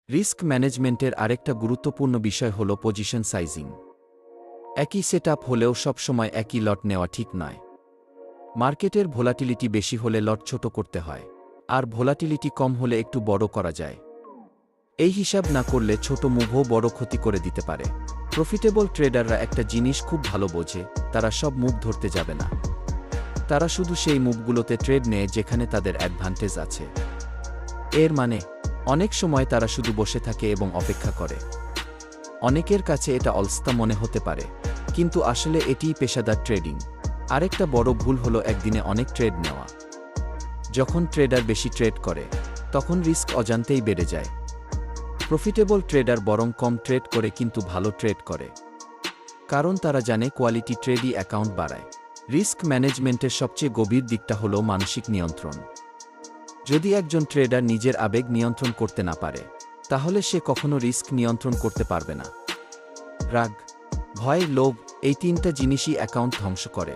Risk ম্যানেজমেন্টের আরেকটা গুরুত্বপূর্ণ বিষয় হল পজিশন সাইজিং। একই সেটআপ হলেও সবসময় একই লট নেওয়া ঠিক নয়। মার্কেটের ভোলাটিলিটি বেশি হলে লট ছোট করতে হয়, আর ভোলাটিলিটি কম হলে একটু বড় করা যায়। এই হিসাব না করলে ছোট মুভও বড় ক্ষতি করে দিতে পারে। প্রফিটেবল ট্রেডাররা একটা জিনিস খুব ভালো বোঝে, তারা সব মুভ ধরতে যাবে না। তারা শুধু সেই মুভগুলোতে ট্রেড নেয় যেখানে তাদের অ্যাডভান্টেজ আছে। এর মানে অনেক সময় তারা শুধু বসে থাকে এবং অপেক্ষা করে। অনেকের কাছে এটা অলস্তা মনে হতে পারে, কিন্তু আসলে এটিই পেশাদার ট্রেডিং। আরেকটা বড় ভুল হলো একদিনে অনেক ট্রেড নেওয়া। যখন ট্রেডার বেশি ট্রেড করে, তখন রিস্ক অজান্তেই বেড়ে যায়। প্রফিটেবল ট্রেডার বরং কম ট্রেড করে কিন্তু ভালো ট্রেড করে, কারণ তারা জানে কোয়ালিটি ট্রেডই অ্যাকাউন্ট বাড়ায়। রিস্ক ম্যানেজমেন্টের সবচেয়ে গভীর দিকটা হলো মানসিক নিয়ন্ত্রণ। যদি একজন ট্রেডার নিজের আবেগ নিয়ন্ত্রণ করতে না পারে, তাহলে সে কখনো রিস্ক নিয়ন্ত্রণ করতে পারবে না। রাগ, ভয়, লোভ, এই তিনটা জিনিসই অ্যাকাউন্ট ধ্বংস করে।